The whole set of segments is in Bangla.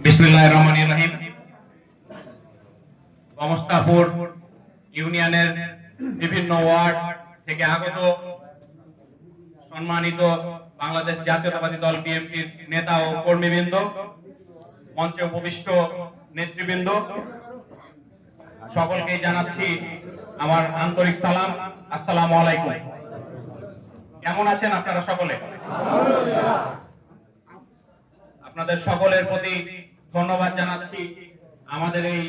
বিসমিল্লাহির রহমানির রহিম। গমস্তাপুর ইউনিয়নের বিভিন্ন ওয়ার্ড থেকে আগত সম্মানিত বাংলাদেশ জাতীয়তাবাদী দল বিএনপির নেতা ও কর্মীবৃন্দ, মঞ্চে উপবিষ্ট নেতৃবৃন্দ, সকলকে জানাচ্ছি আমার আন্তরিক সালাম। আসসালামু আলাইকুম। কেমন আছেন আপনারা সকলে? আপনাদের সকলের প্রতি ধন্যবাদ জানাচ্ছি। আমাদের এই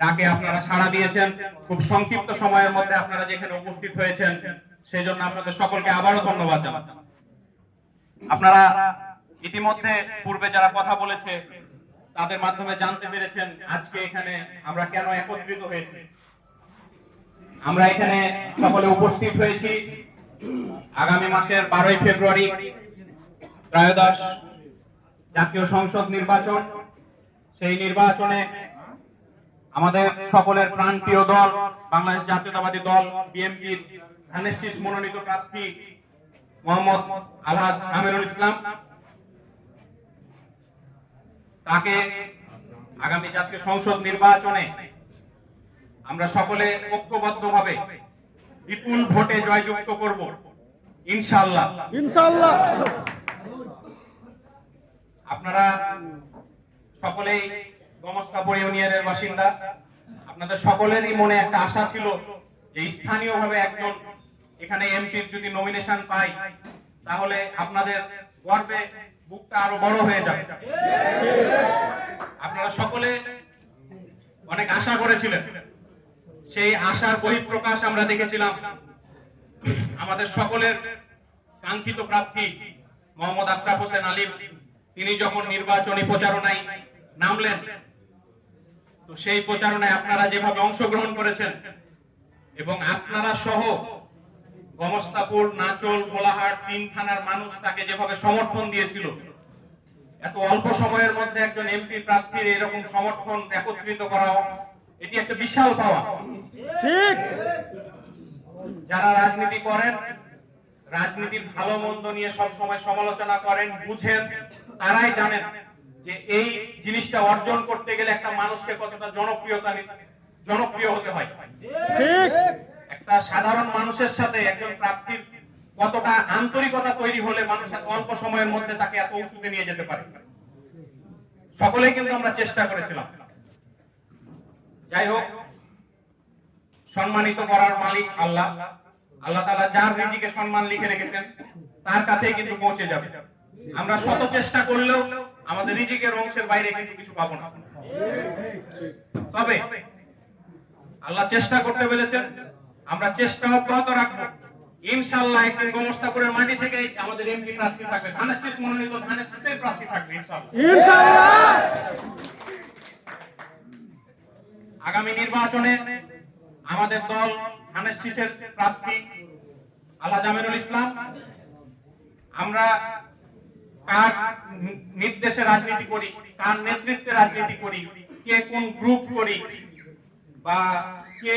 ডাকে আপনারা সাড়া দিয়েছেন। খুব সংক্ষিপ্ত সময়ের মধ্যে আপনারা যেখানে উপস্থিত হয়েছেন সেই জন্য আপনাদের সকলকে আবারও ধন্যবাদ জানাচ্ছি। আপনারা ইতিমধ্যে পূর্বে যারা কথা বলেছে তাদের মাধ্যমে জানতে পেরেছেন আজকে এখানে আমরা কেন একত্রিত হয়েছি। আমরা এখানে সকলে উপস্থিত হয়েছি আগামী মাসের 12ই ফেব্রুয়ারি ত্রয়োদশ জাতীয় সংসদ নির্বাচন। সেই নির্বাচনে আমাদের সকলের প্রাণপ্রিয় দল বাংলাদেশ জাতীয়তাবাদী দল বিএনপির ধানের শীষ মনোনীত প্রার্থী মোহাম্মদ আলহাজ আমিরুল ইসলাম, তাকে আগামী জাতীয় সংসদ নির্বাচনে আমরা সকলে ঐক্যবদ্ধভাবে বিপুল ভোটে জয়যুক্ত করব ইনশাআল্লাহ। ইনশাআল্লাহ। আপনারা সকলেই গমস্তাপুর ইউনিয়নের বাসিন্দা। আপনাদের সকলেরই মনে একটা আশা ছিল যে স্থানীয়ভাবে একজন এখানে এমপির যদি নমিনেশন পাই তাহলে আপনাদের গর্বে বুকটা আরো বড় হয়ে যাবে। আপনারা সকলে অনেক আশা করেছিলেন, সেই আশার বহিঃপ্রকাশ আমরা দেখেছিলাম আমাদের সকলের কাঙ্ক্ষিত প্রার্থী মোহাম্মদ আশরাফ হোসেন আলিম। তিনি যখন নির্বাচনী প্রচারণায় নামলেন, তো সেই প্রচারণায় আপনারা যেভাবে অংশগ্রহণ করেছেন এবং আপনারা সহ গমস্তাপুর, নাচল, ভোলাহাট 3 থানার মানুষ তাকে যেভাবে সমর্থন দিয়েছিল, এত অল্প সময়ের মধ্যে একজন এমপি প্রার্থীর এরকম সমর্থন একত্রিত করা এটি একটা বিশাল পাওয়া। ঠিক। যারা রাজনীতি করেন, রাজনীতির ভালো মন্দ নিয়ে সব সময় সমালোচনা করেন, বুঝেন, তারাই জানেন যে এই জিনিসটা অর্জন করতে গেলে একটা মানুষকে কতটা জনপ্রিয় হতে হয়। ঠিক। একটা সাধারণ মানুষের সাথে একজন প্রার্থীর কতটা আন্তরিকতা তৈরি হলে মানুষ অল্প সময়ের মধ্যে তাকে এত উঁচুতে নিয়ে যেতে পারে। সকলেই কিন্তু আমরা চেষ্টা করেছিলাম। যাই হোক, সম্মানিত করার মালিক আল্লাহ। আল্লাহ তাআলা যার রিজিকে সম্মান লিখে রেখেছেন তার কাছেই কিন্তু পৌঁছে যাবে। আমরা শত চেষ্টা করলেও আমাদের রিজিকের অংশের বাইরে কিন্তু কিছু পাবো না। তবে আল্লাহ চেষ্টা করতে বলেছেন, আমরা চেষ্টা অব্যাহত রাখবো। ইনশাআল্লাহ একদিন গমস্তাপুরের মাটি থেকে আমাদের এমপি প্রার্থী থাকবে, ধানের শীষ মনোনীত ধানের শীষের প্রার্থী থাকবে ইনশাআল্লাহ। ইনশাআল্লাহ। আগামী নির্বাচনে আমাদের দল ধানের শীষের প্রার্থী আলহাজ আমিরুল ইসলাম। আমরা কার নির্দেশে রাজনীতি করি, কার নেতৃত্বে রাজনীতি করি, কে কোন গ্রুপ করি, বা কে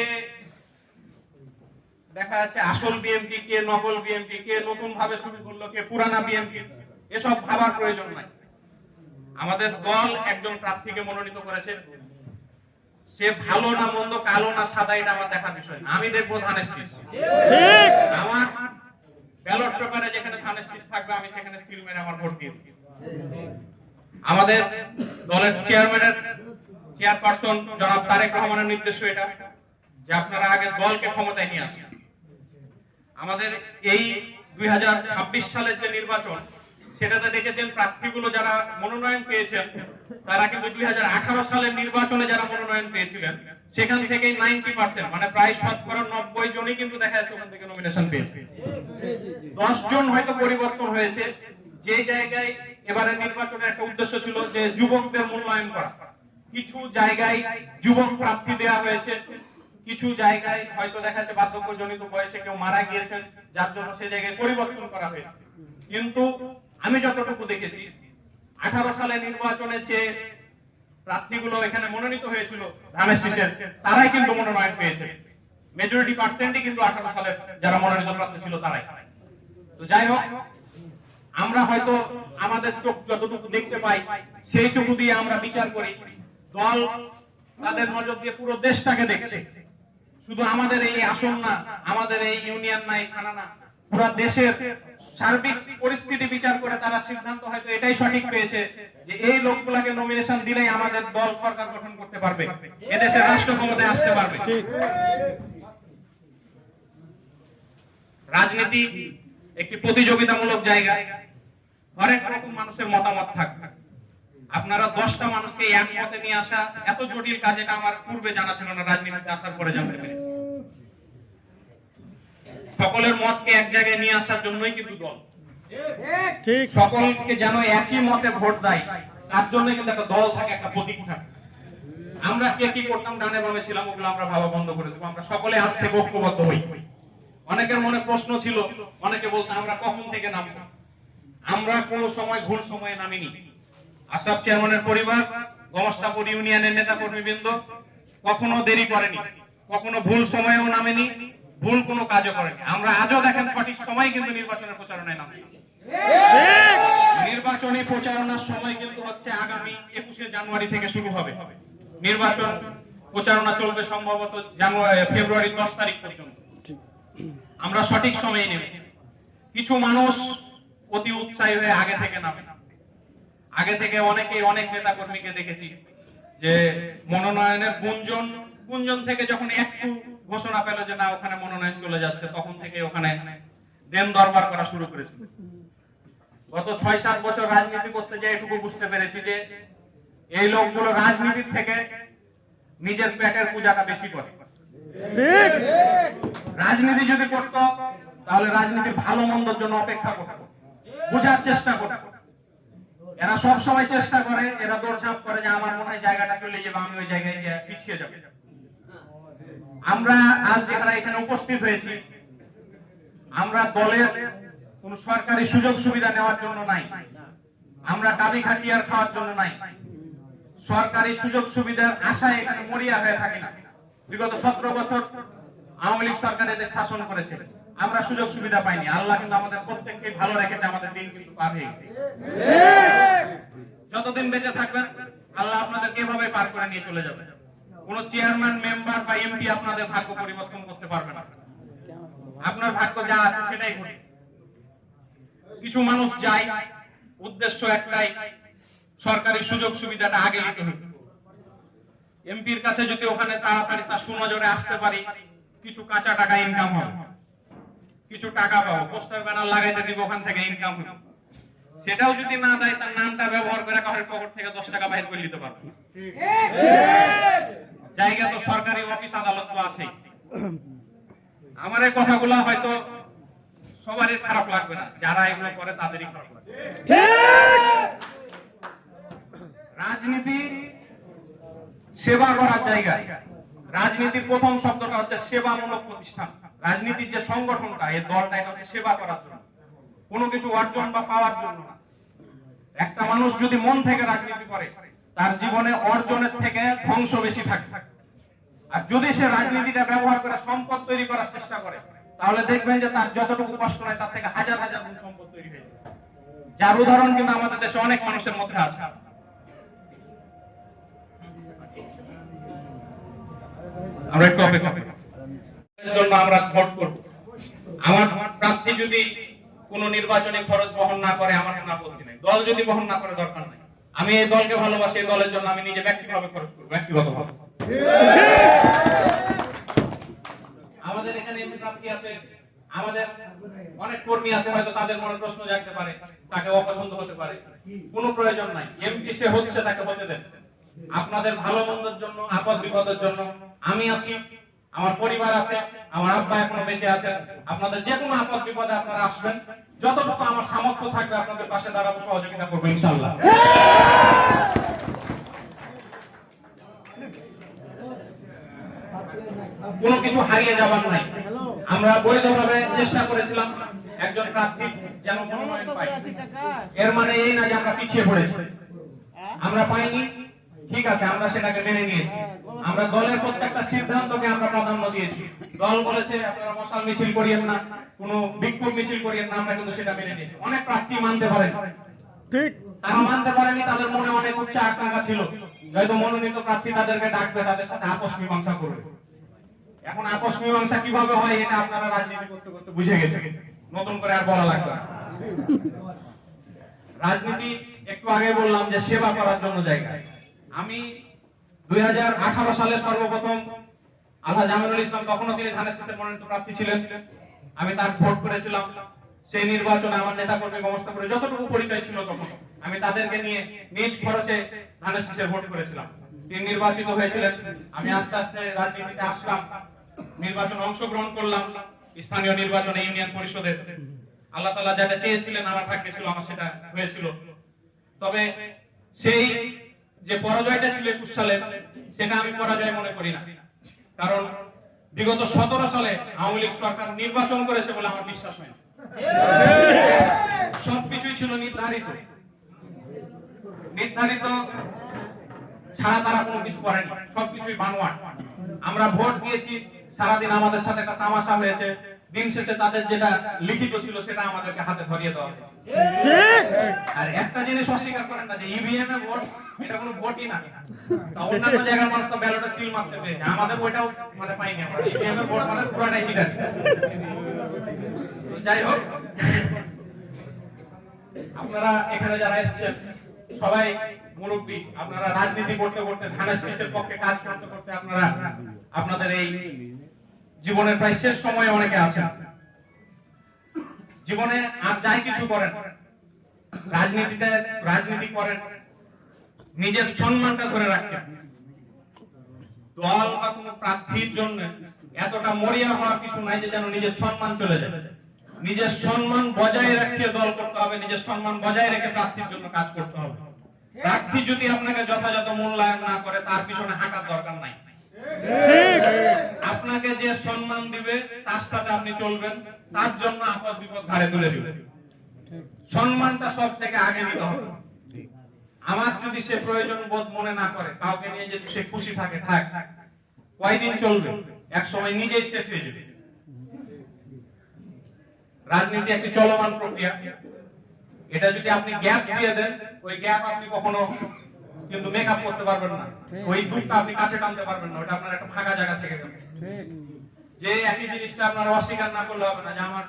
দেখা যাচ্ছে আসল বিএনপি, কে নকল বিএনপি, কে নতুন ভাবে শুরু করলো, কে পুরানা বিএনপি, এসব ভাবার প্রয়োজন নাই। আমাদের দল একজন প্রার্থীকে মনোনীত করেছে, সে ভালো না মন্দ, কালো না সাদা, এটা আমার দেখার বিষয় না। আমি দেখবো ধানের শীষ। ঠিক। আমার ব্যালট পেপারে যেখানে ধানের শীষ থাকবে আমি সেখানে সিল মেরে আমার ভোট দিয়ে দেব। আমাদের দলের চেয়ারপারসন জনাব তারেক রহমানের নির্দেশ এটা যে আপনারা আগে দলকে ক্ষমতায় নিয়ে আসেন। আমাদের এই 2026 সালের যে নির্বাচন, সেটাতে দেখেছেন প্রার্থীগুলো যারা মনোনয়ন পেয়েছেন তারা কিন্তু 2018 সালের নির্বাচনে যারা মনোনয়ন পেয়েছিলেন সেখান থেকেই 90%, মানে প্রায় 90 জনই কিন্তু দেখা যাচ্ছে ওখান থেকে নমিনেশন পেয়েছে। 10 জন হয়তো পরিবর্তন হয়েছে। যে জায়গায় এবারে নির্বাচনের একটা উদ্দেশ্য ছিল যে যুবকদের মূল্যায়ন করা, কিছু জায়গায় যুবক প্রার্থী দেওয়া হয়েছে, কিছু জায়গায় হয়তো দেখা যাচ্ছে বার্ধক্যজনিত বয়সে কেউ মারা গিয়েছেন, যার জন্য সেই জায়গায় পরিবর্তন করা হয়েছে। কিন্তু আমি যতটুকু দেখেছি 18 সালের নির্বাচনে যে প্রার্থীগুলো এখানে মনোনীত হয়েছিল ধানের শীষের, তারাই কিন্তু মনোনয়ন পেয়েছে। মেজরিটি পার্সেন্টই কিন্তু 18 সালের যারা মনোনীত প্রার্থী ছিল তারাই। তো যাই হোক, আমরা হয়তো আমাদের চোখ যতটুকু দেখতে পাই সেইটুকু দিয়ে আমরা বিচার করি, দল তাদের নজর দিয়ে পুরো দেশটাকে দেখছে। শুধু আমাদের এই আসন না, আমাদের এই ইউনিয়ন না, এই থানা না, পুরো দেশের সার্বিক পরিস্থিতি বিচার করে তারা সিদ্ধান্ত হয়তো এটাই সঠিক পেয়েছে যে এই লোকগুলাকে নমিনেশন দিলেই আমাদের দল সরকার গঠন করতে পারবে, এদেশের রাষ্ট্র ক্ষমতায় আসতে পারবে। রাজনীতি একটি প্রতিযোগিতামূলক জায়গা, হরেক রকম মানুষের মতামত থাকবে। আপনারা 10টা মানুষকে এক মতে নিয়ে আসা এত জটিল কাজ, এটা আমার পূর্বে জানা ছিল না, রাজনীতিতে আসার পরে জানতে পেরেছি। সকলের মতকে এক জায়গায় নিয়ে আসার জন্যই কিন্তু দল, ঠিক সকলকে যেন একই মতে ভোট দেয় তার জন্যই কিন্তু একটা দল থাকে, একটা প্রতীক থাকে। আমরা কে কি করতাম, ডানে বামে ছিলাম, ওগুলো আমরা ভাবা বন্ধ করে দেবো। আমরা সকলে আজ থেকে ঐক্যবদ্ধ হই। অনেকের মনে প্রশ্ন ছিল, অনেকে বলতো আমরা কখন থেকে নামবো। আমরা কোন সময় ভুল সময়ে নামিনি। আশরাফ চেয়ারম্যানের পরিবার, গমস্তাপুর ইউনিয়নের নেতা কর্মীবৃন্দ কখনো দেরি করেনি, কখনো ভুল সময়েও নামেনি, ভুল কোনো কাজও করেনি। আমরা আজও দেখেন সঠিক সময় কিন্তু নির্বাচনের প্রচারণায় নামছি। নির্বাচনী প্রচারণার সময় কিন্তু হচ্ছে আগামী 21শে জানুয়ারি থেকে শুরু হবে। নির্বাচন প্রচারণা চলবে সম্ভবত ফেব্রুয়ারি 10 তারিখ পর্যন্ত। আমরা সঠিক সময়ে নেমেছি। কিছু মানুষ অতি উৎসাহী হয়ে আগে থেকে নামে। আগে থেকে অনেক নেতা কর্মীকে দেখেছি যে মনোনয়নের গুঞ্জন থেকে যখন একটু ঘোষণা পেল যে না ওখানে মনোনয়ন চলে যাচ্ছে, তখন থেকে ওখানে দেন দরবার করা শুরু করেছিল। গত 6-7 বছর রাজনীতি করতে যেয়ে এটুকু বুঝতে পেরেছি যে এই লোকগুলো রাজনীতির থেকে নিজের পেটের পূজাটা বেশি করে। ঠিক রাজনীতি যদি করতো তাহলে রাজনীতির ভালো মন্দর জন্য অপেক্ষা করতো, বোঝার চেষ্টা করতো। এরা সব সময় চেষ্টা করে, এরা দৌড়ঝাঁপ করে যে আমার মনে হয় জায়গাটা চলে যাবে, আমি ওই জায়গায় গিয়ে পিছিয়ে যাবে। আমরা আজ যারা এখানে উপস্থিত হয়েছি, আমরা দলের কোন সরকারি সুযোগ সুবিধা নেওয়ার জন্য নাই, আমরা দাবি খাটিয়ার খাওয়ার জন্য নাই, সরকারি সুযোগ সুবিধার আশায় এখানে মরিয়া হয়ে থাকি না। বিগত 17 বছর আওয়ামী লীগ সরকার এদের শাসন করেছে, আমরা সুযোগ সুবিধা পাইনি। আল্লাহ কিন্তু আমাদের প্রত্যেককে ভালো রেখেছে, আমাদের দিন কিন্তু পার হয়ে গেছে। যতদিন বেঁচে থাকবেন আল্লাহ আপনাদেরকে এভাবে পার করে নিয়ে চলে যাবে। কোন চেয়ারম্যান, মেম্বার বা এমপি আপনাদের ভাগ্য পরিবর্তন করতে পারবে না। আপনার ভাগ্য যা আছে সেটাই ঘটে। কিছু মানুষ যায়, উদ্দেশ্য একটাই, সরকারি সুযোগ সুবিধাটা আগে নিতে হবে। এমপির কাছে যদি ওখানে তাড়াতাড়ি তার সুনজরে আসতে পারি, কিছু কাঁচা টাকা ইনকাম হবে, কিছু টাকা পাবো, পোস্টার ব্যানার লাগাইতে দিব, ওখান থেকে ইনকাম হবে। সেটাও যদি না যায়, তার নামটা ব্যবহার করে কাউরের পকেট থেকে 10 টাকা বাইর করে নিতে পারবে। জায়গা তো সরকারি অফিস আদালত তো আছেই। আমার এই কথাগুলো হয়তো সবারই খারাপ লাগবে না, যারা এগুলো করে তাদেরই খারাপ লাগবে। রাজনীতি সেবা করার জায়গা। রাজনীতির প্রথম শব্দটা হচ্ছে সেবামূলক প্রতিষ্ঠান। রাজনীতির যে সংগঠনটা, এই দলটা, এটা হচ্ছে সেবা করার জন্য, কোনো কিছু অর্জন বা পাওয়ার জন্য না। একটা মানুষ যদি মন থেকে রাজনীতি করে, তার জীবনে অর্জনের থেকে ধ্বংস বেশি থাকে। আর যদি সে রাজনীতিটা ব্যবহার করে সম্পদ তৈরি করার চেষ্টা করে, তাহলে দেখবেন যে তার যতটুকু কষ্ট নয় তার থেকে হাজার হাজার গুণ সম্পদ তৈরি হয়ে যায়। যার উদাহরণ কিন্তু আমাদের দেশে অনেক মানুষের মধ্যে আছে। আমরা একটু অপেক্ষা করি, জন্য আমরা ভোট করব। আমার প্রার্থী যদি কোনো নির্বাচনী খরচ বহন না করে, আমার কোনো আপত্তি নেই। দল যদি বহন না করে, দরকার নাই। আমি এই দলকে ভালোবাসি, এই দলের জন্য আমি নিজে ব্যক্তিগতভাবে খরচ করব, ব্যক্তিগতভাবে। আমাদের এখানে এমপি প্রার্থী আছে, আমাদের অনেক কর্মী আছে, হয়তো তাদের মনে প্রশ্ন জাগতে পারে, তাকে অপছন্দ হতে পারে। কোনো প্রয়োজন নাই, এমপি সে হচ্ছে, তাকে হতে দেন। আপনাদের ভালো মন্দের জন্য, আপদ বিপদের জন্য আমি আছি, আমার পরিবার আছে, আমার আব্বা এখনো বেঁচে আছে। আপনাদের যে কোনো আপদ বিপদে আপনারা আসবেন, যতটুকু আমার সামর্থ্য থাকবে আপনাদের পাশে দাঁড়াবো, সহযোগিতা করবো ইনশাআল্লাহ। কোনো কিছু হারিয়ে যাবার নাই। আমরা বৈধভাবে চেষ্টা করেছিলাম একজন প্রার্থী যেন মনোনয়ন পায়। এর মানে এই না যে আমরা পিছিয়ে পড়েছি, আমরা পাইনি। ঠিক আছে, আমরা সেটাকে মেনে নিয়েছি। আমরা দলের প্রত্যেকটা সিদ্ধান্তকে আমরা প্রাধান্য দিয়েছি। দল বলেছে আপনারা মশাল মিছিল করিয়েন না, কোনো বিক্ষোভ মিছিল করিয়েন না, আমরা কিন্তু সেটা মেনে নিয়েছি। অনেক প্রার্থী মানতে পারেন, ঠিক তারা মানতে পারেনি, তাদের মনে অনেক উচ্চ আকাঙ্ক্ষা ছিল, হয়তো মনোনীত প্রার্থী তাদেরকে ডাকবে, তাদের সাথে আপোষ মীমাংসা করবে। এখন আপোষ মীমাংসা কিভাবে হয় এটা আপনারা রাজনীতি করতে করতে বুঝে গেছে, নতুন করে আর বলা লাগবে না। রাজনীতি একটু আগে বললাম যে সেবা করার জন্য জায়গা। আমি 2018 সালে সর্বপ্রথম আলহাজ আমিনুল ইসলাম, তখনও তিনি ধানের শীষের মনোনীত প্রার্থী ছিলেন, আমি তার ভোট করেছিলাম। সেই নির্বাচনে আমার নেতা কর্মী ব্যবস্থা করে যতটুকু পরিচয় ছিল তখন আমি তাদেরকে নিয়ে নিজ খরচে ধানের শীষের ভোট করেছিলাম। তিনি নির্বাচিত হয়েছিলেন। আমি আস্তে আস্তে রাজনীতিতে আসলাম, নির্বাচনে অংশগ্রহণ করলাম, স্থানীয় নির্বাচনে ইউনিয়ন পরিষদের। আল্লাহ তাআলা যেটা চেয়েছিলেন আমার ভাগ্যে ছিল, আমার সেটা হয়েছিল। তবে সেই যে পরাজয়টা ছিল 21 সালে, সেটা আমি পরাজয় মনে করি না, কারণ বিগত 17 সালে আওয়ামী লীগ সরকার নির্বাচন করেছে বলে আমার বিশ্বাস হয় না। সবকিছুই ছিল নির্ধারিত ছাড়া তারা কোনো কিছু করেনি, সবকিছুই বানোয়াট। আমরা ভোট দিয়েছি, সারাদিন আমাদের সাথে একটা তামাশা হয়েছে, দিন শেষে তাদের যেটা লিখিত ছিল সেটা আমাদেরকে হাতে ধরিয়ে দেওয়া হয়েছে। আর একটা জিনিস অস্বীকার করেন না যে ইভিএম এ ভোট, এটা কোনো ভোটই না। অন্যান্য জায়গার মানুষ তো ব্যালটে সিল মারতে পেরেছে, আমাদের ওইটাও মানে পাইনি আমরা। ইভিএম এ ভোট মানে পুরাটাই চিটার। যাই হোক, আপনারা এখানে যারা এসেছেন সবাই মুরব্বী, আপনারা রাজনীতি করতে করতে, ধানের শীষের পক্ষে কাজ করতে করতে আপনারা আপনাদের এই জীবনের প্রায় শেষ সময়ে অনেকে আছেন। জীবনে আর যাই কিছু করেন, রাজনীতি করেন নিজের সম্মানটা ধরে রাখেন। দল বা কোনো প্রার্থীর জন্য এতটা মরিয়া হওয়ার কিছু নাই যে যেন নিজের সম্মান চলে যায়। নিজের সম্মান বজায় রেখে দল করতে হবে, নিজের সম্মান বজায় রেখে প্রার্থীর জন্য কাজ করতে হবে। প্রার্থী যদি আপনাকে যথাযথ মূল্যায়ন না করে, তার পিছনে হাঁটার দরকার নাই। আপনাকে যে সম্মান দিবে তার সাথে আপনি চলবেন, তার জন্য আপদ বিপদ ঘাড়ে তুলে দিবেন। সম্মানটা সব থেকে আগে দিতে হবে। আমার যদি সে প্রয়োজন বোধ মনে না করে, কাউকে নিয়ে যদি সে খুশি থাকে, থাক, কয়দিন চলবে, এক সময় নিজেই শেষ হয়ে যাবে। রাজনীতি একটি চলমান প্রক্রিয়া। এটা যদি আপনি গ্যাপ দিয়ে দেন, ওই গ্যাপ আপনি কখনো কিন্তু মেকআপ করতে পারবেন না, ওই দুঃখটা আপনি কাছে টানতে পারবেন না, ওটা আপনার একটা ফাঁকা জায়গা থেকে যাবে। যে একই জিনিসটা আপনার অস্বীকার না করলে হবে না যে আমার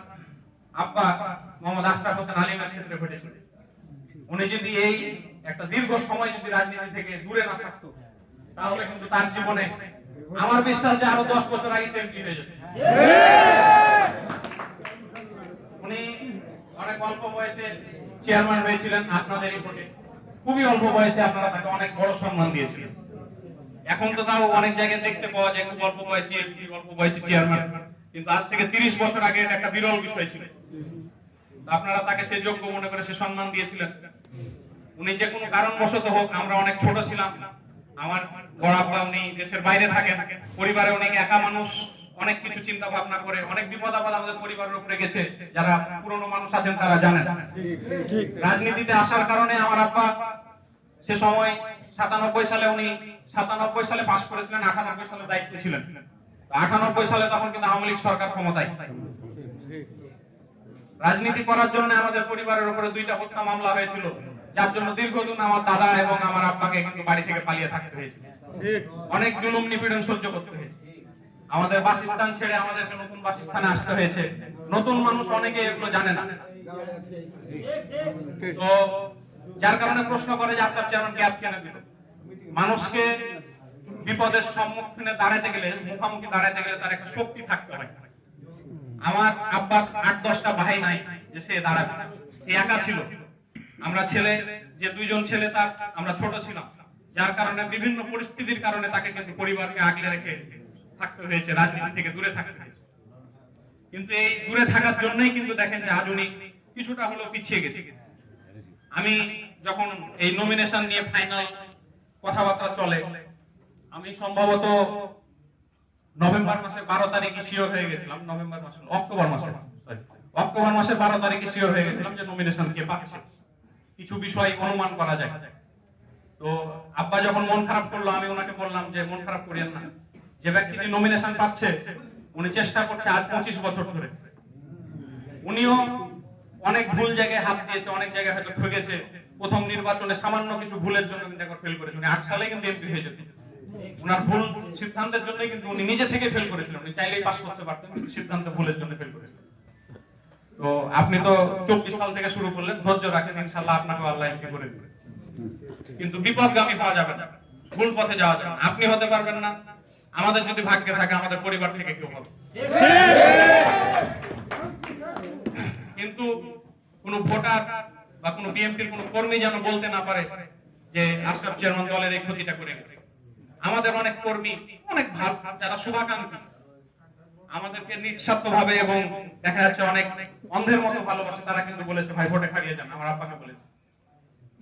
আব্বা মোহাম্মদ আশরাফ হোসেন আলিমের ক্ষেত্রে ঘটেছিল। উনি যদি এই একটা দীর্ঘ সময় যদি রাজনীতি থেকে দূরে না থাকতো, তাহলে কিন্তু তার জীবনে আমার বিশ্বাস যে আরো 10 বছর আগে সেম কি হয়ে যেত। উনি অনেক অল্প বয়সে চেয়ারম্যান হয়েছিলেন আপনাদের এই ভোটে, খুবই অল্প বয়সে আপনারা তাকে অনেক বড় সম্মান দিয়েছিলেন। এখন তো তাও অনেক জায়গায় দেখতে পাওয়া যায় খুব অল্প বয়সী এমপি, অল্প বয়সী চেয়ারম্যান, কিন্তু আজ থেকে 30 বছর আগে এটা একটা বিরল বিষয় ছিল। আপনারা তাকে সে যোগ্য মনে করে সে সম্মান দিয়েছিলেন। উনি যে কোনো কারণবশত হোক, আমরা অনেক ছোট ছিলাম, আমার বড় আব্বা উনি দেশের বাইরে থাকেন, পরিবারে উনি একা মানুষ, অনেক কিছু চিন্তা ভাবনা করে অনেক বিপদ আপদ আমাদের পরিবারের উপরে গেছে। যারা পুরনো মানুষ আছেন তারা জানেন। রাজনীতিতে আসার কারণে আমার আব্বা সে সময় 97 সালে উনি 97 সালে পাশ করেছিলেন, 98 সালে দায়িত্বে ছিলেন। 98 সালে তখন কিন্তু আওয়ামী লীগ সরকার ক্ষমতায়। রাজনীতি করার জন্য আমাদের পরিবারের উপরে 2টা হত্যা মামলা হয়েছিল, যার জন্য দীর্ঘদিন আমার দাদা এবং আমার আব্বাকে কিন্তু বাড়ি থেকে পালিয়ে থাকতে হয়েছিল। অনেক জুলুম নিপীড়ন সহ্য করতে হয়েছে। আমাদের বাসস্থান ছেড়ে আমাদেরকে নতুন বাসস্থানে আসতে হয়েছে। নতুন মানুষ অনেকে এগুলো জানে না, তো যার কারণে প্রশ্ন করে যে আশরাফ চেয়ারম্যান গ্যাপ কেন দিল। মানুষকে বিপদের সম্মুখীনে দাঁড়াতে গেলে, মুখোমুখি দাঁড়াতে গেলে তার একটা শক্তি থাকতে হয়। আমার আব্বার 8-10টা ভাই নাই যে সে দাঁড়াবে, সে একা ছিল। আমরা ছেলে যে 2জন ছেলে, তার আমরা ছোট ছিলাম, যার কারণে বিভিন্ন পরিস্থিতির কারণে তাকে কিন্তু পরিবারকে আগলে রেখে থাকতে হয়েছে, রাজনীতি থেকে দূরে থাকতে হয়েছে। কিন্তু এই দূরে থাকার জন্যই কিন্তু দেখেন যে আজ উনি কিছুটা হলেও পিছিয়ে গেছে। আমি যখন এই নমিনেশন নিয়ে ফাইনাল কথাবার্তা চলে, আমি সম্ভবত নভেম্বর মাসের 12 তারিখে শিওর হয়ে গেছিলাম, অক্টোবর মাসের 12 তারিখে শিওর হয়ে গেছিলাম যে নমিনেশন কে পাচ্ছে। কিছু বিষয় অনুমান করা যায়। তো আব্বা যখন মন খারাপ করলো, আমি ওনাকে বললাম যে মন খারাপ করিয়েন না, যে ব্যক্তি নমিনেশন পাচ্ছে উনি চেষ্টা করছে আজ 25 বছর ধরে, উনিও অনেক ভুল জায়গায় হাত দিয়েছে, অনেক জায়গায় হয়তো ঠকেছে। প্রথম নির্বাচনে সামান্য কিছু ভুলের জন্য কিন্তু একবার ফেল করেছে। উনি 8 সালে কিন্তু এমপি হয়ে যেত, ওনার ভুল সিদ্ধান্তের জন্যই কিন্তু উনি নিজে থেকে ফেল করেছিলেন। উনি চাইলেই পাস করতে পারতেন, কিন্তু সিদ্ধান্ত ভুলের জন্য ফেল করেছিলেন। তো আপনি তো 24 সাল থেকে শুরু করলেন, ধৈর্য রাখেন, ইনশাআল্লাহ আপনাকে আল্লাহ এমপি করে দেবে। কিন্তু বিপদগামী হওয়া যাবে না, ভুল পথে যাওয়া যাবে না। আপনি হতে পারবেন না, আমাদের যদি ভাগ্যে থাকে আমাদের পরিবার থেকে কেউ হবে। কিন্তু কোন ভোটার বা কোন বিএনপির কোন কর্মী যেন বলতে না পারে যে আশরাফ চেয়ারম্যান দলের এই ক্ষতিটা করে গেছে। আমাদের অনেক কর্মী, অনেক ভালো যারা শুভাকাঙ্ক্ষী, আমাদেরকে নিঃস্বার্থভাবে এবং দেখা যাচ্ছে অনেক অন্ধের মতো ভালোবাসে, তারা কিন্তু বলেছে ভাই ভোটে হারিয়ে যান। আমার আব্বাকে বলেছে,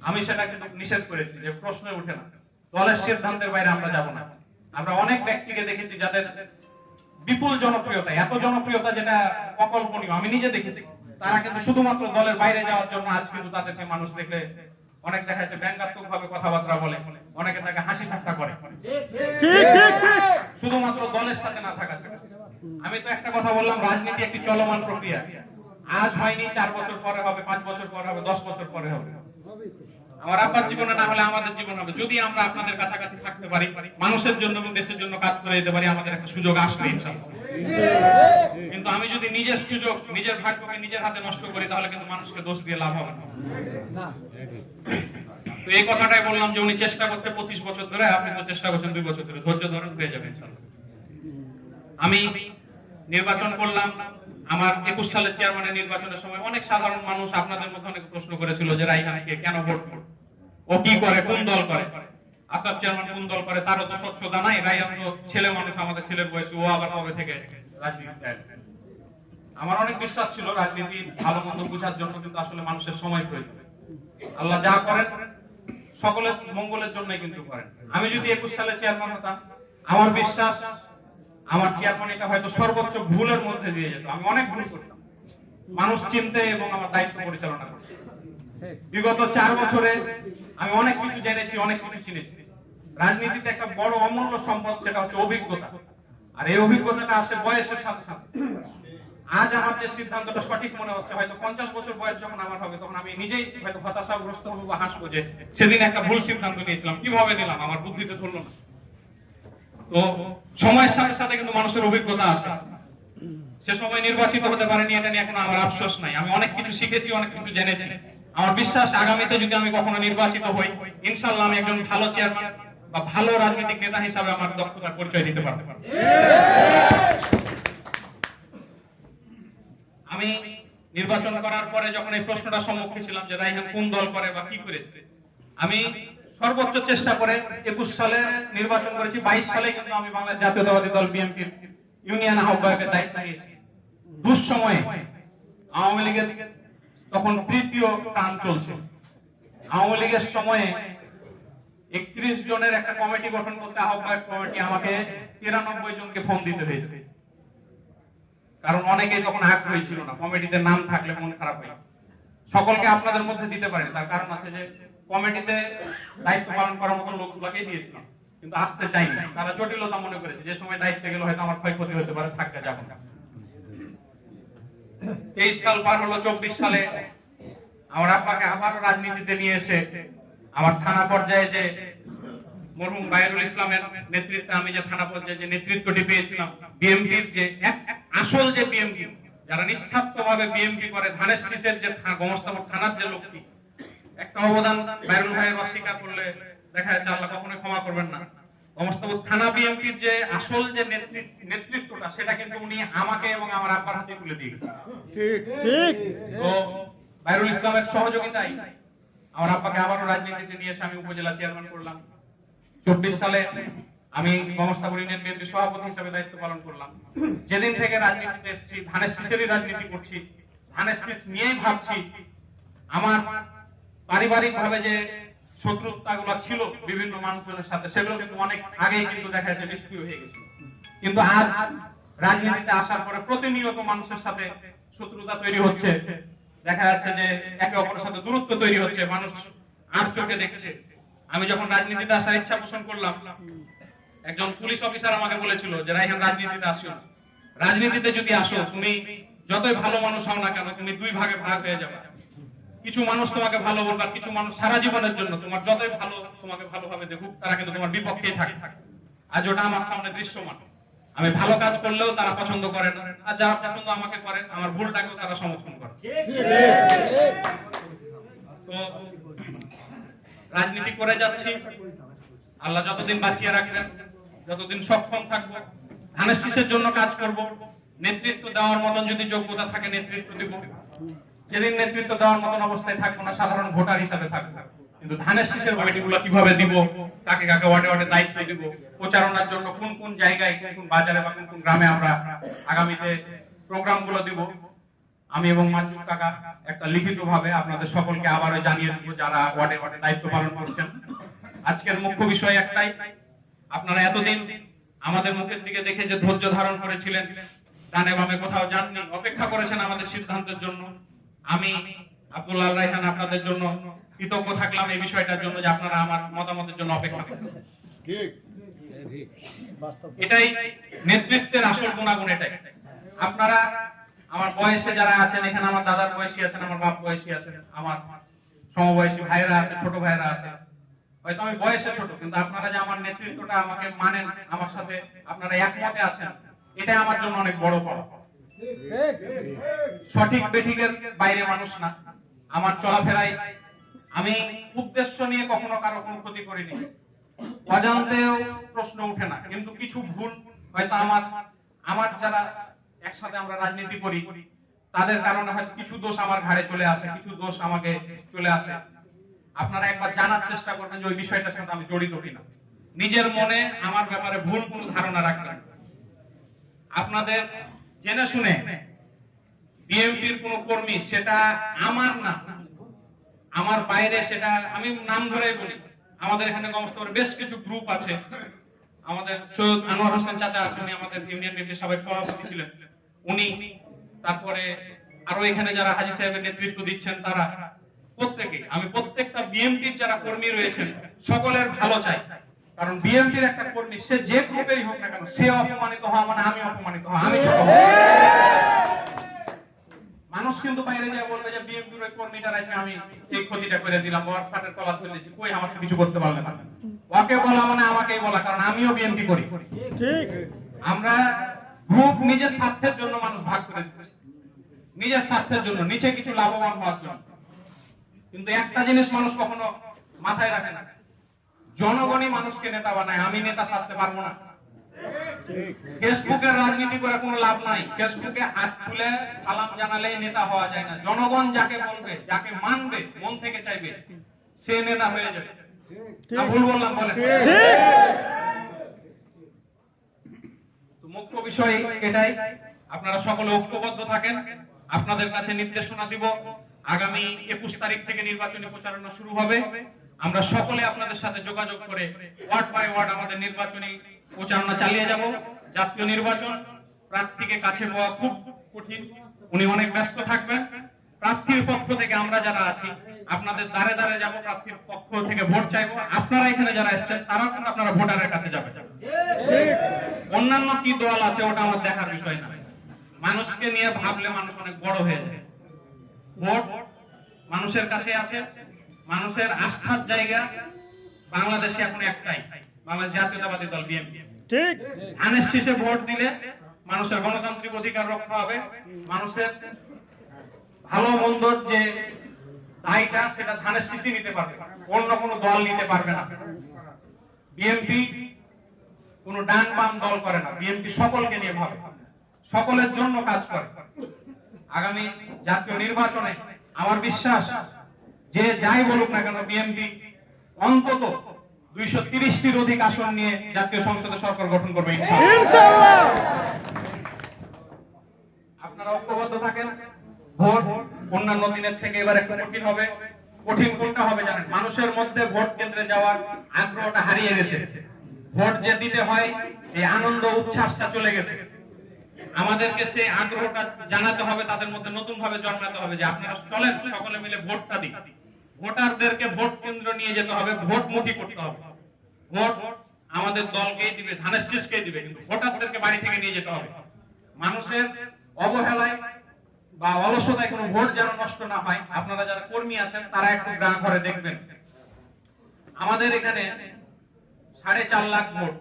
আমি সেটা কিন্তু নিষেধ করেছি, যে প্রশ্নই ওঠে না, দলের সিদ্ধান্তের বাইরে আমরা যাব না। আমরা অনেক ব্যক্তিকে দেখেছি যাদের বিপুল জনপ্রিয়তা, এত জনপ্রিয়তা যেটা অকল্পনীয়, আমি নিজে দেখেছি। তারা কিন্তু শুধুমাত্র দলের বাইরে যাওয়ার জন্য আজ কিন্তু তাদেরকে মানুষ দেখলে অনেক দেখা যাচ্ছে ব্যঙ্গাত্মক ভাবে কথাবার্তা বলে, অনেকে তাকে হাসি ঠাট্টা করে, শুধুমাত্র দলের সাথে না থাকা। আমি তো একটা কথা বললাম, রাজনীতি একটি চলমান প্রক্রিয়া, আজ হয়নি, 4 বছর পরে হবে, 5 বছর পরে হবে, 10 বছর পরে হবে। আমার আব্বার জীবনে না হলে আমাদের জীবন হবে, যদি আমরা আপনাদের কাছাকাছি থাকতে পারি, মানুষের জন্য এবং দেশের জন্য কাজ করে যেতে পারি, আমাদের একটা সুযোগ আসবে ইনশাআল্লাহ। কিন্তু আমি যদি নিজের সুযোগ, নিজের ভাগ্যকে নিজের হাতে নষ্ট করি, তাহলে কিন্তু মানুষকে দোষ দিয়ে লাভ হবে না। তো এই কথাটাই বললাম যে উনি চেষ্টা করছে 25 বছর ধরে, আপনি তো চেষ্টা করছেন 2 বছর ধরে, ধৈর্য ধরেন, হয়ে যাবে ইনশাআল্লাহ। আমি নির্বাচন করলাম, আমার 21 সালে চেয়ারম্যানের নির্বাচনের সময় অনেক সাধারণ মানুষ আপনাদের মধ্যে অনেক প্রশ্ন করেছিল যে রাইহানকে কেন ভোট করব, ও কি করে, কোন দল করে, আশরাফ চেয়ারম্যান কোন দল করে, তারও তো স্বচ্ছতা নাই। রাইহান তো ছেলে মানুষ, আমাদের ছেলের বয়সী, ও আবার কবে থেকে রাজনীতিতে আসবে। আমার অনেক বিশ্বাস ছিল রাজনীতি ভালো মন্দ বোঝার জন্য কিন্তু আসলে মানুষের সময় প্রয়োজন। আল্লাহ যা করেন সকলের মঙ্গলের জন্যই কিন্তু করেন। আমি যদি 21 সালে চেয়ারম্যান হতাম, আমার বিশ্বাস আমার চেয়ারম্যান এটা হয়তো সর্বোচ্চ ভুলের মধ্যে দিয়ে যেত। আমি অনেক ভুল করতাম মানুষ চিনতে এবং আমার দায়িত্ব পরিচালনা করতে। বিগত 4 বছরে আমি অনেক কিছু জেনেছি, অনেক কিছু চিনেছি। রাজনীতিতে একটা বড় অমূল্য সম্পদ, সেটা হচ্ছে অভিজ্ঞতা। আর এই অভিজ্ঞতাটা আসে বয়সের সাথে সাথে। আজ আমার যে সিদ্ধান্তটা সঠিক মনে হচ্ছে, হয়তো 50 বছর বয়স যখন আমার হবে, তখন আমি নিজেই হয়তো হতাশাগ্রস্ত হবো বা হাসবো যে সেদিন একটা ভুল সিদ্ধান্ত নিয়েছিলাম, কিভাবে নিলাম, আমার বুদ্ধিতে ধরলো না। তো সময়ের সাথে সাথে কিন্তু মানুষের অভিজ্ঞতা আসে। সে সময় নির্বাচিত হতে পারেনি, এটা নিয়ে এখন আমার আফসোস নাই। আমি অনেক কিছু শিখেছি, অনেক কিছু জেনেছি। আমার বিশ্বাস আগামীতে যদি আমি কখনো নির্বাচিত হই, ইনশাআল্লাহ আমি একজন ভালো চেয়ারম্যান বা ভালো রাজনৈতিক নেতা হিসাবে আমার দক্ষতার পরিচয় দিতে পারবো। আমি নির্বাচন করার পরে যখন এই প্রশ্নটা সম্মুখীন ছিলাম যে রাইহান কোন দল করে বা কি করেছে, আমি সর্বোচ্চ চেষ্টা করে 21 সালে নির্বাচন করেছি। 22 সালে কিন্তু আমি বাংলাদেশ জাতীয়তাবাদী দল বিএনপির ইউনিয়ন আহ্বায়কের দায়িত্ব নিয়েছি। দুঃসময়ে আওয়ামী লীগের তখন তৃতীয় টার্ম চলছে। আওয়ামী লীগের সময়ে 31 জনের একটা কমিটি গঠন করতে, আহ্বায়ক কমিটি, আমাকে 93 জনকে ফোন দিতে হয়েছে। কারণ অনেকেই তখন আগ্রহী ছিল না, কমিটিতে নাম থাকলে মন খারাপ হয়। সকলকে আপনাদের মধ্যে দিতে পারেন, তার কারণ আছে যে কমিটিতে দায়িত্ব পালন করার মতো লোকগুলোকেই দিয়েছিলাম, কিন্তু আসতে চাইনি। তারা জটিলতা মনে করেছে, যে সময় দায়িত্বে গেলে হয়তো আমার ক্ষয়ক্ষতি হতে পারে, থাকতে যাবো না। 23 সাল পার হলো, 24 সালে আমার আব্বাকে আবারও রাজনীতিতে নিয়ে এসে আমার থানা পর্যায়ে যে মরহুম বাইরুল ইসলামের নেতৃত্বে আমি যে থানা পর্যায়ে যে নেতৃত্বটি পেয়েছিলাম, বিএমপির যে আসল যে বিএমপি, যারা নিঃস্বার্থভাবে বিএমপি করে, ধানের শীষের যে গোমস্তাপুর থানার যে লোকটি, একটা অবদান বাইরুল ভাইয়ের অস্বীকার করলে দেখা যাচ্ছে আল্লাহ কখনোই ক্ষমা করবেন না। গোমস্তাপুর থানা বিএমপির যে আসল যে নেতৃত্বটা, সেটা কিন্তু উনি আমাকে এবং আমার আব্বার হাতে তুলে দিয়েছেন। ঠিক ঠিক। তো বাইরুল ইসলামের সহযোগিতায় আমার আব্বাকে আবারও রাজনীতিতে নিয়ে এসে আমি উপজেলা চেয়ারম্যান করলাম। 24 সালে আমি গোমস্তাপুর ইউনিয়ন বিএনপির সভাপতি হিসেবে দায়িত্ব পালন করলাম। যেদিন থেকে রাজনীতিতে এসেছি, ধানের শীষেরই রাজনীতি করছি, ধানের শীষ নিয়েই ভাবছি। আমার পারিবারিক ভাবে যে শত্রুতাগুলো ছিল বিভিন্ন মানুষজনের সাথে, সেগুলো কিন্তু অনেক আগেই কিন্তু দেখা যাচ্ছে নিষ্ক্রিয় হয়ে গেছে। কিন্তু আজ রাজনীতিতে আসার পরে প্রতিনিয়ত মানুষের সাথে শত্রুতা তৈরি হচ্ছে, দেখা যাচ্ছে যে একে অপরের সাথে দূরত্ব তৈরি হচ্ছে, মানুষ আর চোখে দেখছে। আমি যখন রাজনীতিতে আসার ইচ্ছা পোষণ করলাম, একজন পুলিশ অফিসার আমাকে বলেছিল যে রায়হান রাজনীতিতে আসো, রাজনীতিতে যদি আসো তুমি যতই ভালো মানুষ হও না কেন তুমি দুই ভাগে ভাগ হয়ে যাবে। কিছু মানুষ তোমাকে ভালো বলবে, আর কিছু মানুষ সারা জীবনের জন্য তোমার যতই ভালো তোমাকে ভালোভাবে দেখুক তারা কিন্তু তোমার বিপক্ষেই থাকে। আজ ওটা আমার সামনে দৃশ্যমান। আমি ভালো কাজ করলেও তারা পছন্দ করে না, আর যারা পছন্দ আমাকে করেন আমার ভুলটাকেও তারা সমর্থন করে। তো রাজনীতি করে যাচ্ছি, আল্লাহ যতদিন বাঁচিয়ে রাখবেন, যতদিন সক্ষম থাকবো ধানের শীষের জন্য কাজ করব। নেতৃত্ব দেওয়ার মতন যদি যোগ্যতা থাকে নেতৃত্ব দেব, যেদিন নেতৃত্ব দেওয়ার মতন অবস্থায় থাকবো না সাধারণ ভোটার হিসাবে থাকবো। কিন্তু ধানের শীষের কমিটিগুলো কিভাবে দিব, কাকে কাকে ওয়ার্ডে ওয়ার্ডে দায়িত্ব দিব, প্রচারণার জন্য কোন কোন জায়গায় কোন কোন বাজারে বা কোন কোন গ্রামে আমরা আগামীতে প্রোগ্রামগুলো দিব, আমি এবং মানজুর কাকা একটা লিখিত ভাবে আপনাদের সকলকে আবারও জানিয়ে দেব যারা ওয়ার্ডে ওয়ার্ডে দায়িত্ব পালন করছেন। আজকের মুখ্য বিষয় একটাই, আপনারা এতদিন আমাদের মুখের দিকে দেখে যে ধৈর্য ধারণ করেছিলেন, ডানে বামে কোথাও যাননি, অপেক্ষা করেছেন আমাদের সিদ্ধান্তের জন্য। আমি আব্দুল্লাহ রায়হান আপনাদের জন্য কৃতজ্ঞ থাকলাম এই বিষয়টার জন্য যে আপনারা আমার মতামতের জন্য অপেক্ষা করেছেন। ঠিক এটাই নেতৃত্বের আসল গুণাগুণ। এটাই আপনারা আমার বয়সে যারা আছেন, এখানে আমার দাদার বয়সী আছেন, আমার বাপ বয়সী আছেন, আমার সমবয়সী ভাইয়েরা আছে, ছোট ভাইয়েরা আছে। হয়তো আমি বয়সে ছোট, কিন্তু আপনারা যে আমার নেতৃত্বটা আমাকে মানেন, আমার সাথে আপনারা একমতে আছেন, এটা আমার জন্য অনেক বড় পাওয়া। সঠিক বেঠিকের বাইরে মানুষ না। আমার চলাফেরায় আমি উদ্দেশ্য নিয়ে কখনো কারো কোনো ক্ষতি করিনি, অজান্তেও প্রশ্ন উঠে না। কিন্তু কিছু ভুল হয়তো আমার যারা একসাথে আমরা রাজনীতি করি তাদের কারণে হয়তো কিছু দোষ আমার ঘাড়ে চলে আসে, কিছু দোষ আমাকে চলে আসে। আপনারা একবার জানার চেষ্টা করবেন যে ওই বিষয়টার সাথে আমি জড়িত কিনা। নিজের মনে আমার ব্যাপারে ভুল কোনো ধারণা রাখবেন। আপনাদের জেনে শুনে বিএনপির কোন কর্মী সেটা আমার না, আমার বাইরে, সেটা আমি নাম ধরেই বলি, আমাদের এখানে গমস্তরে বেশ কিছু গ্রুপ আছে। আমাদের সৈয়দ আনোয়ার হোসেন চাচা আছেন, উনি আমাদের ইউনিয়ন বিএনপির সাবেক সভাপতি ছিলেন, উনি, তারপরে আরো এখানে যারা হাজী সাহেবের নেতৃত্ব দিচ্ছেন তারা প্রত্যেকে, আমি প্রত্যেকটা বিএনপির যারা কর্মী রয়েছেন সকলের ভালো চাই। কারণ বিএনপির একটা কর্মী সে যে গ্রুপেরই হোক না কেন, সে অপমানিত হওয়া মানে আমি অপমানিত হওয়া, আমি ছোট হওয়া। মানুষ কিন্তু বাইরে যা বলবে যে বিএনপির ওই কর্মীটা আছে আমি এই ক্ষতিটা করে দিলাম, ওর শার্টের কলার ফেলেছি, কই আমার কিছু করতে পারবে না। ওকে বলা মানে আমাকেই বলা, কারণ আমিও বিএনপি করি। ঠিক আমরা গ্রুপ নিজের স্বার্থের জন্য মানুষ ভাগ করে দিচ্ছি, নিজের স্বার্থের জন্য, নিচে কিছু লাভবান হওয়ার জন্য। কিন্তু একটা জিনিস মানুষ কখনো মাথায় রাখে না, জনগণই মানুষকে নেতা বানায়, আমি নেতা সাজতে পারবো না। ফেসবুকের রাজনীতি করে কোনো লাভ নাই, ফেসবুকে হাত তুলে সালাম জানালেই নেতা হওয়া যায় না। জনগণ যাকে বলবে, যাকে মানবে, মন থেকে চাইবে, সে নেতা হয়ে যাবে। না ভুল বললাম বলেন? তো মুখ্য বিষয় এটাই, আপনারা সকলে ঐক্যবদ্ধ থাকেন। আপনাদের কাছে নির্দেশনা দিব, আগামী 21 তারিখ থেকে নির্বাচনী প্রচারণা শুরু হবে। আমরা সকলে আপনাদের সাথে যোগাযোগ করে ওয়ার্ড বাই ওয়ার্ড আমাদের নির্বাচনী প্রচারণা চালিয়ে যাব। জাতীয় নির্বাচন, প্রার্থীকে কাছে পাওয়া খুব কঠিন, উনি অনেক ব্যস্ত থাকবেন। প্রার্থীর পক্ষ থেকে আমরা যারা আছি আপনাদের দ্বারে দ্বারে যাব, প্রার্থীর পক্ষ থেকে ভোট চাইবো। আপনারা এখানে যারা এসেছেন তারাও কিন্তু আপনারা ভোটারের কাছে যাবেন। অন্যান্য কি দল আছে ওটা আমার দেখার বিষয় না, মানুষকে নিয়ে ভাবলে মানুষ অনেক বড় হয়ে যায়। ভোট মানুষের কাছে আছে, মানুষের আস্থার জায়গা বাংলাদেশে এখন একটাই, বাংলাদেশ জাতীয়তাবাদী দল বিএনপি। ঠিক ধানের শীষে ভোট দিলে মানুষের গণতান্ত্রিক অধিকার রক্ষা হবে, মানুষের ভালো মন্দর যে দায়টা সেটা ধানের শীষই নিতে পারবে, অন্য কোনো দল নিতে পারবে না। বিএনপি কোনো ডান বাম দল করে না, বিএনপি সকলকে নিয়ে ভাবে, সকলের জন্য কাজ করে। আগামী জাতীয় নির্বাচনে আমার বিশ্বাস যে যাই বলুক না কেন বিএনপি অন্তত 230টির অধিক আসন নিয়ে জাতীয় সংসদে সরকার গঠন করবে ইনশাআল্লাহ। আপনারা ঐক্যবদ্ধ থাকেন। ভোট অন্যান্য দিনের থেকে এবার একটু কঠিন হবে। কঠিন কোনটা হবে জানেন? মানুষের মধ্যে ভোট কেন্দ্রে যাওয়ার আগ্রহটা হারিয়ে গেছে। ভোট যে দিতে হয় এই আনন্দ উচ্ছ্বাসটা চলে গেছে। আমাদেরকে সেই আগ্রহটা জানাতে হবে, তাদের মধ্যে নতুন ভাবে জন্মাতে হবে যে আপনারা চলেন সকলে মিলে ভোটটা দিই। ভোটারদেরকে ভোট কেন্দ্র নিয়ে যেতে হবে, ভোটমুখী করতে হবে। ভোট আমাদের দলকেই দিবে, ধানের শীষকেই দিবে, কিন্তু ভোটারদেরকে বাড়ি থেকে নিয়ে যেতে হবে। মানুষের অবহেলায় বা অলসতায় কোনো ভোট যেন নষ্ট না হয়। আপনারা যারা কর্মী আছেন তারা একটু গা ঘরে দেখবেন, আমাদের এখানে 4.5 লাখ ভোট।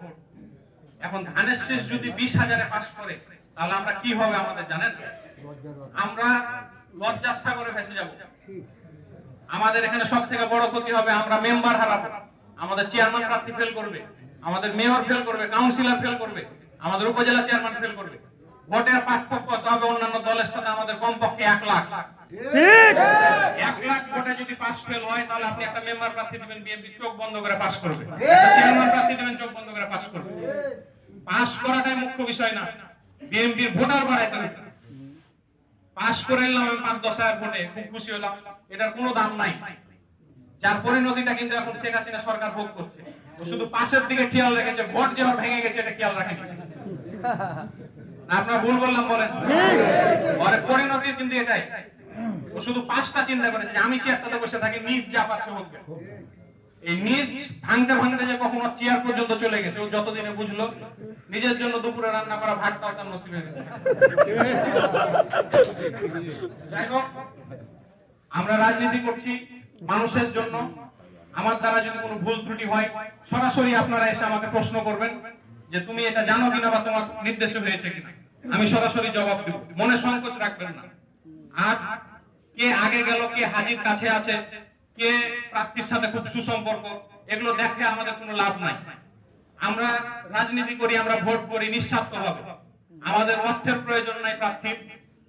এখন ধানের শীষ যদি 20,000-এ পাস করে তাহলে আমরা কি হবে আমাদের জানেন? আমরা লজ্জার সাগরে ভেসে যাব। আমাদের এখানে সব থেকে বড় ক্ষতি হবে, আমরা মেম্বার হারাবো, আমাদের চেয়ারম্যান প্রার্থী ফেল করবে, আমাদের মেয়র ফেল করবে, কাউন্সিলর ফেল করবে, আমাদের উপজেলা চেয়ারম্যান ফেল করবে। ভোটের পার্থক্য কত হবে অন্যান্য দলের সাথে? আমাদের কমপক্ষে 1 লাখ। ঠিক 1 লাখ ভোটে যদি পাস ফেল হয় তাহলে আপনি একটা মেম্বার প্রার্থী দিবেন, বিএনপি চোখ বন্ধ করে পাস করবে, একটা চেয়ারম্যান প্রার্থী দিবেন, চোখ বন্ধ করে পাস করবে। পাস করাটাই মুখ্য বিষয় না, বিএনপির ভোটার বাড়াইতে হবে। পাস করে এলাম আমি 5-10 হাজার ভোটে, খুব খুশি হলাম, এটার কোনো দাম নাই। যার পরিণতিটা কিন্তু এখন শেখ হাসিনা সরকার ভোগ করছে। ও শুধু পাশের দিকে খেয়াল রেখেছে, ভোট যে ওর ভেঙে গেছে এটা খেয়াল রাখেনি। না আপনার ভুল বললাম বলেন? ওর পরিণতি কিন্তু এটাই। ও শুধু পাঁচটা চিন্তা করেছে যে আমি চেয়ারটাতে বসে থাকি, নিজ যা পাচ্ছে হোক। এই নিজ ভাঙতে ভাঙতে যে কখনো চেয়ার পর্যন্ত চলে গেছে, ও যতদিনে বুঝলো নিজের জন্য দুপুরে রান্না করা ভাতটাও তার নসিব হয়ে গেছে। যাই হোক, আমরা রাজনীতি করছি মানুষের জন্য। আমার দ্বারা যদি কোনো ভুল ত্রুটি হয় সরাসরি আপনারা এসে আমাকে প্রশ্ন করবেন যে তুমি এটা জানো কিনা বা তোমার নির্দেশে হয়েছে কিনা, আমি সরাসরি জবাব দেব, মনে সংকোচ রাখবেন না। আর কে আগে গেল, কে হাজির কাছে আছে, কে প্রার্থীর সাথে খুব সুসম্পর্ক, এগুলো দেখে আমাদের কোনো লাভ নাই। আমরা রাজনীতি করি, আমরা ভোট করি নিঃস্বার্থভাবে। আমাদের অর্থের প্রয়োজন নাই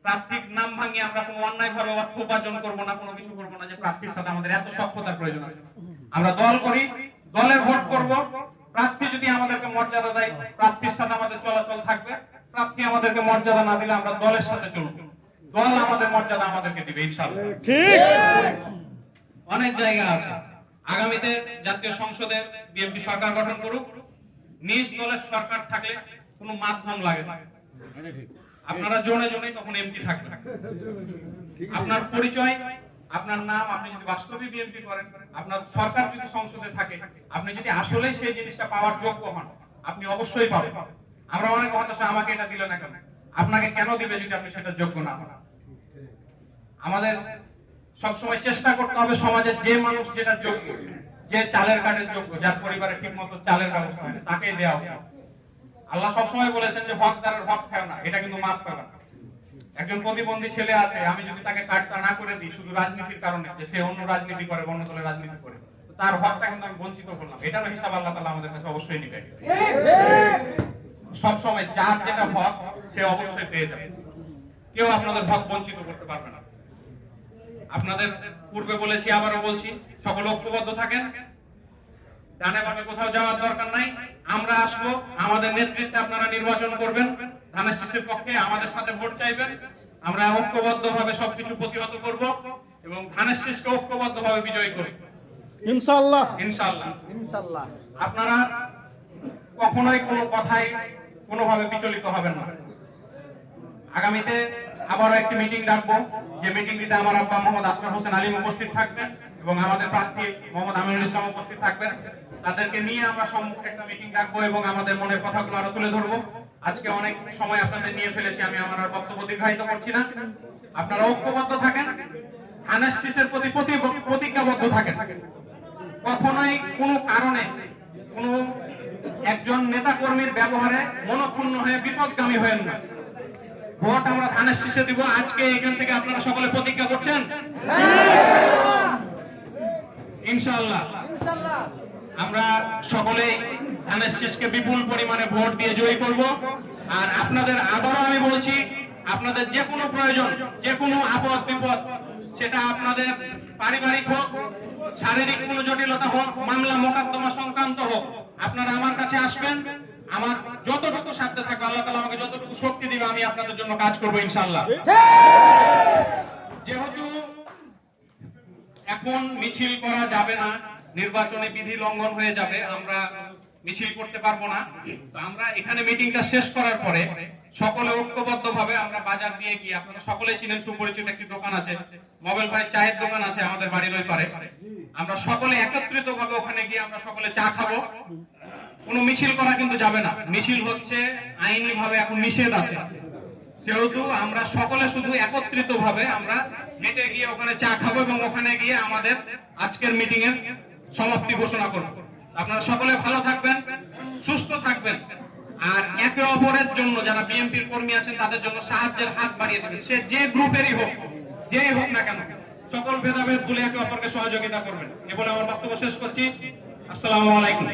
প্রার্থীর নাম ভাঙিয়ে আমরা কোনো অন্যায় ভাবে অর্থ উপার্জন করবো না, কোনো কিছু করবো না যে প্রার্থীর সাথে আমাদের এত সখ্যতার প্রয়োজন আছে। আমরা দল করি, দলের ভোট করব, প্রার্থী যদি আমাদেরকে মর্যাদা দেয় প্রার্থীর সাথে আমাদের চলাচল থাকবে, প্রার্থী আমাদেরকে মর্যাদা না দিলে আমরা দলের সাথে চলবো, দল আমাদের মর্যাদা আমাদেরকে দিবে ইনশাআল্লাহ। ঠিক অনেক জায়গা আছে। আগামীতে জাতীয় সংসদে বিএনপি সরকার গঠন করুক, নিজ দলের সরকার থাকলে কোনো মাধ্যম লাগে না, আপনারা জনে জনে তখন এমপি থাকবেন। আপনার পরিচয়, আপনার নাম, আপনি যদি বাস্তবিক বিএনপি করেন, আপনার সরকার যদি সংসদে থাকে, আপনি যদি আসলেই সেই জিনিসটা পাওয়ার যোগ্য হন, আপনি অবশ্যই পাবেন। আমরা অনেক হতাশা, আমাকে এটা দিল না কেন, আপনাকে কেন দিবে যদি আপনি সেটা যোগ্য না হন? আমাদের সবসময় চেষ্টা করতে হবে সমাজে যে মানুষ যেটা যোগ্য, যে চালের কার্ডের যোগ্য, যার পরিবারে ঠিক মতো চালের ব্যবস্থা হয় না, তাকেই দেওয়া উচিত। আল্লাহ সবসময় বলেছেন যে হকদারের হক খাও না, এটা কিন্তু মাফ করা। একজন প্রতিবন্ধী ছেলে আছে, আমি যদি তাকে কার্ডটা না করে দিই শুধু রাজনীতির কারণে, যে সে অন্য রাজনীতি করে, অন্য দলের রাজনীতি করে, তার হকটা কিন্তু আমি বঞ্চিত করলাম, এটার হিসাব আল্লাহ তাআলা আমাদের কাছে অবশ্যই দিবেন। সবসময় যার যেটা হক সে অবশ্যই পেয়ে যাবে, কেউ আপনাদের হক বঞ্চিত করতে পারবে না। আপনাদের পূর্বে বলেছি, আবারও বলছি, সকল ঐক্যবদ্ধ থাকেন, ডানে বামে কোথাও যাওয়ার দরকার নাই। আমরা আসবো, আমাদের নেতৃত্বে আপনারা নির্বাচন করবেন, ধানের শীষের পক্ষে আমাদের সাথে ভোট চাইবেন। আমরা ঐক্যবদ্ধভাবে সবকিছু প্রতিহত করব এবং ধানের শীষকে ঐক্যবদ্ধভাবে বিজয়ী করব ইনশাআল্লাহ। ইনশাআল্লাহ। ইনশাআল্লাহ। আপনারা কখনোই কোনো কথায় কোনোভাবে বিচলিত হবেন না। আগামীতে আবারও একটি মিটিং ডাকবো, যে মিটিংটিতে আমার আব্বা মোহাম্মদ আশরাফ হোসেন আলীম উপস্থিত থাকবেন এবং আমাদের প্রার্থী মোহাম্মদ আমিনুল ইসলাম উপস্থিত থাকবেন। তাদেরকে নিয়ে আমরা সম্মুখে একটা মিটিং ডাকবো এবং আমাদের মনের কথাগুলো আরো তুলে ধরবো। আজকে অনেক সময় আপনাদের নিয়ে ফেলেছি, আমি আমার আর বক্তব্য দীর্ঘায়িত করছি না। আপনারা ঐক্যবদ্ধ থাকেন, ধানের শীষের প্রতি প্রতিজ্ঞাবদ্ধ থাকেন। কখনোই কোনো কারণে কোনো একজন নেতা কর্মীর ব্যবহারে মনক্ষুণ্ণ হয়ে বিপদগামী হয়েন না। ভোট আমরা ধানের শীষে দিব। আজকে এখান থেকে আপনারা সকলে প্রতিজ্ঞা করছেন ইনশাআল্লাহ। আমরা সকলেই ধানের শীষকে বিপুল পরিমাণে ভোট দিয়ে জয়ী করব। আর আপনাদের আবারও আমি বলছি, আপনাদের যে কোনো প্রয়োজন, যে কোনো আপদ বিপদ, সেটা আপনাদের পারিবারিক হোক, শারীরিক কোনো জটিলতা হোক, মামলা মোকদ্দমা সংক্রান্ত হোক, আপনারা আমার কাছে আসবেন। আমার যতটুকু সাধ্যে থাকবে, আল্লাহ তাআলা আমাকে যতটুকু শক্তি দিবে, আমি আপনাদের জন্য কাজ করব ইনশাআল্লাহ। যেহেতু এখন মিছিল করা যাবে না, নির্বাচনে বিধি লঙ্ঘন হয়ে যাবে, আমরা মিছিল করতে পারবো না। তো আমরা এখানে মিটিংটা শেষ করার পরে সকলে ঐক্যবদ্ধভাবে আমরা বাজার দিয়ে গিয়ে, আপনারা সকলেই চিনেন সুপরিচিত একটি দোকান আছে, মোবাইল ভাই চায়ের দোকান আছে আমাদের বাড়ির ওই পারে, আমরা সকলে একত্রিতভাবে ওখানে গিয়ে আমরা সকলে চা খাবো। কোনো মিছিল করা কিন্তু যাবে না, মিছিল হচ্ছে আইনি ভাবে এখন নিষেধ আছে, সেহেতু আমরা সকলে শুধু একত্রিত ভাবে আমরা হেঁটে গিয়ে ওখানে চা খাবো এবং ওখানে গিয়ে আমাদের আজকের মিটিং এর সমাপ্তি ঘোষণা করব। আপনারা সকলে ভালো থাকবেন, সুস্থ থাকবেন, আর একে অপরের জন্য যারা বিএনপির কর্মী আছেন তাদের জন্য সাহায্যের হাত বাড়িয়ে দেবেন, সে যে গ্রুপেরই হোক, যেই হোক না কেন, সকল ভেদাভেদ ভুলে একে অপরকে সহযোগিতা করবেন। এ বলে আমার বক্তব্য শেষ করছি। আসসালামু আলাইকুম।